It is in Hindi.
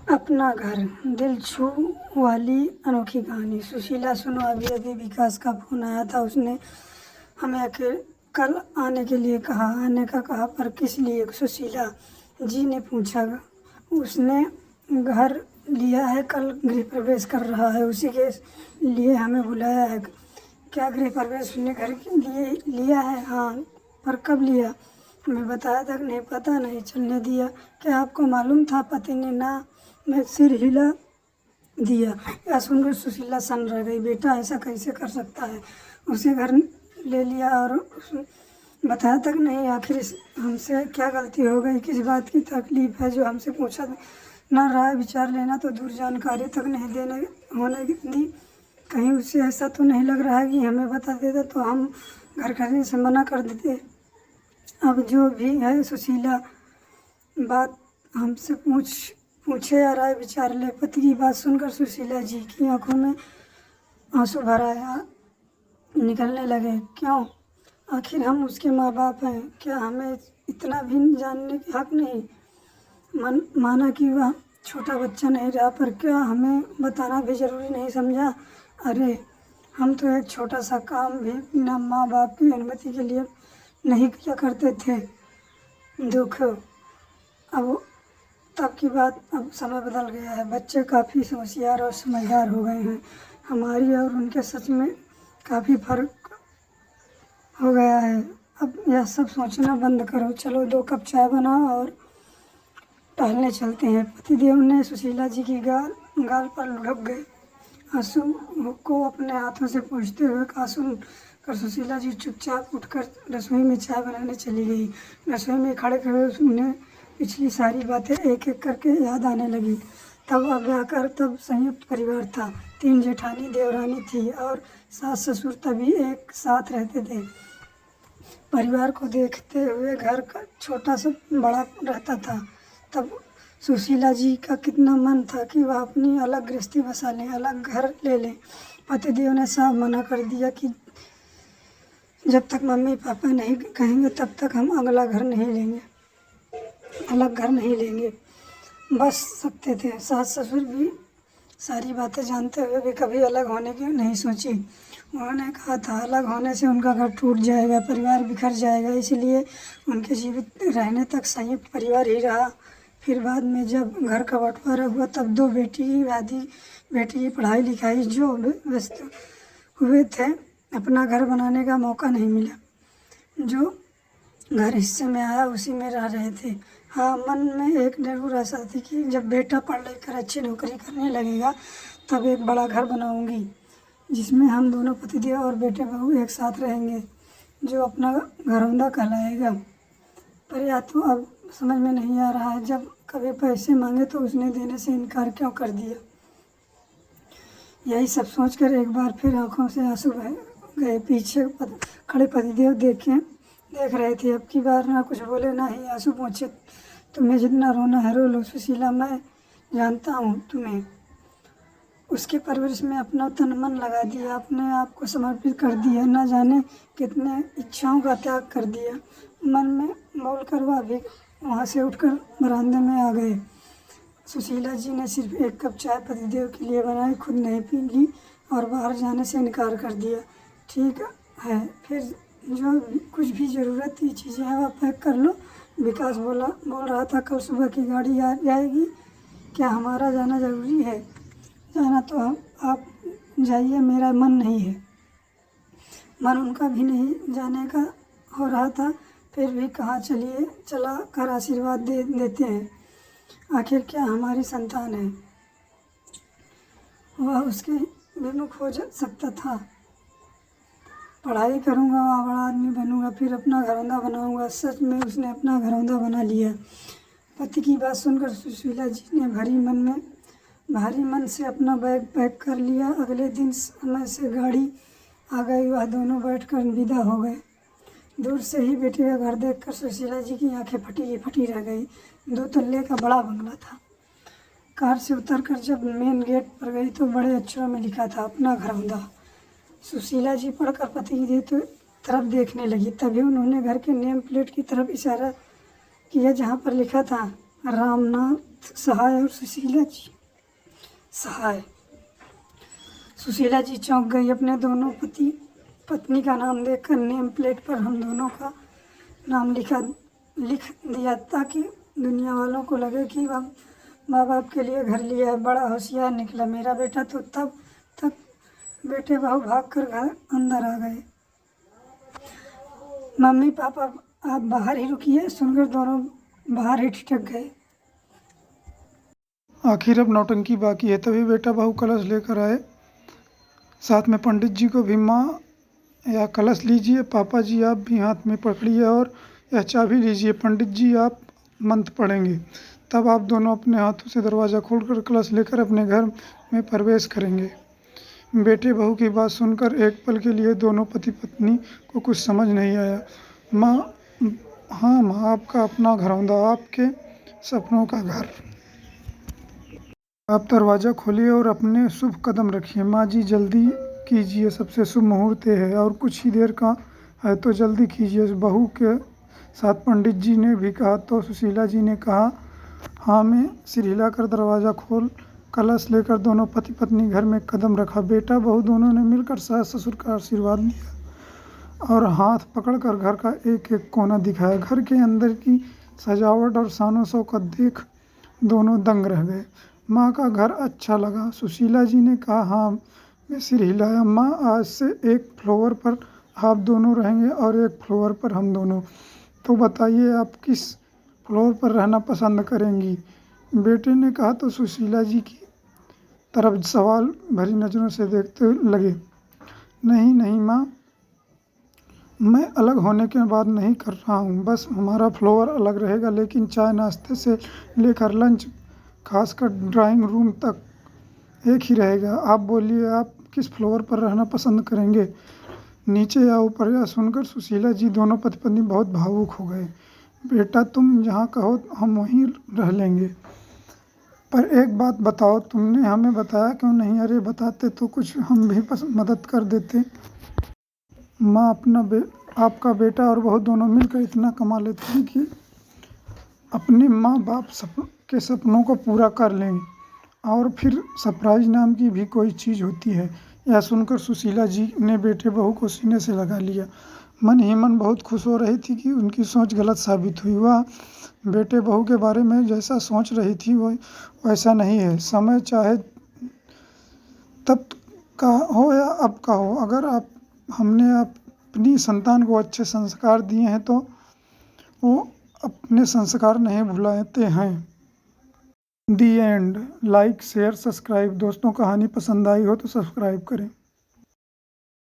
अपना घर, दिल छू वाली अनोखी कहानी। सुशीला सुनो, अभी अभी विकास का फ़ोन आया था। उसने हमें कल आने के लिए कहा। आने का कहा, पर किस लिए? सुशीला जी ने पूछा। उसने घर लिया है, कल गृह प्रवेश कर रहा है, उसी के लिए हमें बुलाया है। क्या गृह प्रवेश उसने घर के लिए लिया है? हाँ, पर कब लिया? हमें बताया तक नहीं, पता नहीं चलने दिया। क्या आपको मालूम था? पति ने ना मैं सिर हिला दिया। यह सुनकर सुशीला सन रह गई। बेटा ऐसा कैसे कर सकता है? उसे घर ले लिया और बताया तक नहीं। आखिर हमसे क्या गलती हो गई? किस बात की तकलीफ है जो हमसे पूछा ना? राय विचार लेना तो दूर, जानकारी तक नहीं देने होने दी। कहीं उसे ऐसा तो नहीं लग रहा है कि हमें बता देता तो हम घर खरीदने से मना कर देते। अब जो भी है, सुशीला बात हमसे पूछे या राय विचार ले। पति की बात सुनकर सुशीला जी की आंखों में आंसू भर आया, निकलने लगे। क्यों? आखिर हम उसके माँ बाप हैं। क्या हमें इतना भी जानने का हक नहीं? माना कि वह छोटा बच्चा नहीं रहा, पर क्या हमें बताना भी जरूरी नहीं समझा? अरे, हम तो एक छोटा सा काम भी बिना माँ बाप की अनुमति के लिए नहीं किया करते थे। दुख अब तब की बात, अब समय बदल गया है। बच्चे काफ़ी होशियार और समझदार हो गए हैं। हमारी और उनके सच में काफ़ी फर्क हो गया है। अब यह सब सोचना बंद करो। चलो 2 कप चाय बनाओ और टहलने चलते हैं। पतिदेव ने सुशीला जी की गाल पर लुढ़क गए। आंसू को अपने हाथों से पोंछते हुए कहा। सुन कर सुशीला जी चुपचाप उठकर रसोई में चाय बनाने चली गई। रसोई में खड़े खड़े उन्हें पिछली सारी बातें एक एक करके याद आने लगी। तब ब्याह कर तब संयुक्त परिवार था। 3 जेठानी देवरानी थी और सास ससुर तभी एक साथ रहते थे। परिवार को देखते हुए घर का छोटा सा बड़ा रहता था। तब सुशीला जी का कितना मन था कि वह अपनी अलग गृहस्थी बसा लें, अलग घर ले लें। पतिदेव ने साफ मना कर दिया कि जब तक मम्मी पापा नहीं कहेंगे तब तक हम अलग घर नहीं लेंगे। बस सकते थे। सास ससुर भी सारी बातें जानते हुए भी कभी अलग होने की नहीं सोची। उन्होंने कहा था अलग होने से उनका घर टूट जाएगा, परिवार बिखर जाएगा, इसलिए उनके जीवित रहने तक संयुक्त परिवार ही रहा। फिर बाद में जब घर का बंटवारा हुआ तब 2 बेटी की पढ़ाई लिखाई जो व्यस्त हुए थे, अपना घर बनाने का मौका नहीं मिला। जो घर हिस्से में आया उसी में रह रहे थे। हाँ, मन में एक जरूर आशा थी कि जब बेटा पढ़ लिख कर अच्छी नौकरी करने लगेगा तब एक बड़ा घर बनाऊंगी, जिसमें हम दोनों पतिदेव और बेटे बहू एक साथ रहेंगे, जो अपना घरौंदा कहलाएगा। पर या तो अब समझ में नहीं आ रहा है, जब कभी पैसे मांगे तो उसने देने से इनकार क्यों कर दिया। यही सब सोचकर एक बार फिर आंखों से आंसू बह गए। पीछे खड़े पतिदेव देख रहे थे। अब की बार ना कुछ बोले ना ही आंसू पोंछे। तुम्हें जितना रोना है रो लो सुशीला, मैं जानता हूँ तुम्हें। उसके परवरिश में अपना तन मन लगा दिया, अपने आप को समर्पित कर दिया, न जाने कितने इच्छाओं का त्याग कर दिया। मन में बोलकर वह भी वहाँ से उठकर बरामदे में आ गए। सुशीला जी ने सिर्फ 1 कप चाय पतिदेव के लिए बनाई, खुद नहीं पी ली और बाहर जाने से इनकार कर दिया। ठीक है, फिर जो कुछ भी ज़रूरत की चीज़ें हैं वह पैक कर लो। विकास बोल रहा था कल सुबह की गाड़ी आ जाएगी। क्या हमारा जाना ज़रूरी है? जाना तो आप जाइए, मेरा मन नहीं है। मन उनका भी नहीं जाने का हो रहा था, फिर भी कहा चलिए, चला कर आशीर्वाद देते हैं। आखिर क्या हमारी संतान है, वह उसके विमुख हो सकता था। पढ़ाई करूँगा, वहाँ बड़ा आदमी बनूँगा, फिर अपना घरौंदा बनाऊँगा। सच में उसने अपना घरौंदा बना लिया। पति की बात सुनकर सुशीला जी ने भारी मन से अपना बैग पैक कर लिया। अगले दिन समय से गाड़ी आ गई, वह दोनों बैठकर विदा हो गए। दूर से ही बेटे का घर देखकर सुशीला जी की आंखें फटी रह गई। 2 तल्ले का बड़ा बंगला था। कार से उतरकर जब मेन गेट पर गई तो बड़े अक्षरों में लिखा था अपना घरौंदा। सुशीला जी पढ़कर पति की तरफ देखने लगी। तभी उन्होंने घर के नेम प्लेट की तरफ इशारा किया जहाँ पर लिखा था रामनाथ सहाय और सुशीला जी सहाय। सुशीला जी चौंक गई। अपने दोनों पति पत्नी का नाम देखकर नेम प्लेट पर हम दोनों का नाम लिख दिया ताकि दुनिया वालों को लगे कि वह माँ बाप के लिए घर लिया है। बड़ा होशियार निकला मेरा बेटा। तो तब तक बेटे बहू भागकर घर अंदर आ गए। मम्मी पापा आप बाहर ही रुकिए, सुनकर दोनों बाहर ही ठिठक गए। आखिर अब नौटंकी बाकी है। तभी बेटा बहू कलश लेकर आए। साथ में पंडित जी को भी, माँ यह कलश लीजिए, पापा जी आप भी हाथ में पकड़िए और यह चाबी लीजिए, पंडित जी आप मंत्र पढ़ेंगे। तब आप दोनों अपने हाथों से दरवाज़ा खोलकर कलश लेकर अपने घर में प्रवेश करेंगे। बेटे बहू की बात सुनकर एक पल के लिए दोनों पति पत्नी को कुछ समझ नहीं आया। माँ, हाँ माँ, आपका अपना घर होगा, आपके सपनों का घर। आप दरवाज़ा खोलिए और अपने शुभ कदम रखिए। माँ जी जल्दी कीजिए, सबसे शुभ मुहूर्त है और कुछ ही देर का है तो जल्दी कीजिए। बहू के साथ पंडित जी ने भी कहा तो सुशीला जी ने कहा हाँ में सिर हिलाकर दरवाज़ा खोल कलश लेकर दोनों पति पत्नी घर में कदम रखा। बेटा बहू दोनों ने मिलकर सास ससुर का आशीर्वाद लिया और हाथ पकड़कर घर का एक एक कोना दिखाया। घर के अंदर की सजावट और शानो शौकत देख दोनों दंग रह गए। माँ का घर अच्छा लगा। सुशीला जी ने कहा हाँ में सिर हिलाया। माँ, आज से एक फ्लोर पर आप दोनों रहेंगे और एक फ्लोर पर हम दोनों। तो बताइए आप किस फ्लोर पर रहना पसंद करेंगी? बेटे ने कहा तो सुशीला जी की तरफ सवाल भरी नज़रों से देखते लगे। नहीं नहीं माँ, मैं अलग होने के बाद नहीं कर रहा हूँ, बस हमारा फ्लोर अलग रहेगा, लेकिन चाय नाश्ते से लेकर लंच खासकर ड्राइंग रूम तक एक ही रहेगा। आप बोलिए आप किस फ्लोर पर रहना पसंद करेंगे, नीचे या ऊपर? यह सुनकर सुशीला जी दोनों पति पत्नी बहुत भावुक हो गए। बेटा तुम जहाँ कहो हम वहीं रह लेंगे, पर एक बात बताओ, तुमने हमें बताया क्यों नहीं? अरे बताते तो कुछ हम भी मदद कर देते। माँ, आपका बेटा और बहू दोनों मिलकर इतना कमा लेते हैं कि अपने माँ बाप के सपनों को पूरा कर लें, और फिर सरप्राइज नाम की भी कोई चीज़ होती है। यह सुनकर सुशीला जी ने बेटे बहू को सीने से लगा लिया। मन ही मन बहुत खुश हो रही थी कि उनकी सोच गलत साबित हुई। वह बेटे बहू के बारे में जैसा सोच रही थी वो वैसा नहीं है। समय चाहे तब का हो या अब का हो, अगर हमने अपनी संतान को अच्छे संस्कार दिए हैं तो वो अपने संस्कार नहीं भुलाते हैं। दी एंड। Like share subscribe. दोस्तों, कहानी पसंद आई हो तो सब्सक्राइब करें।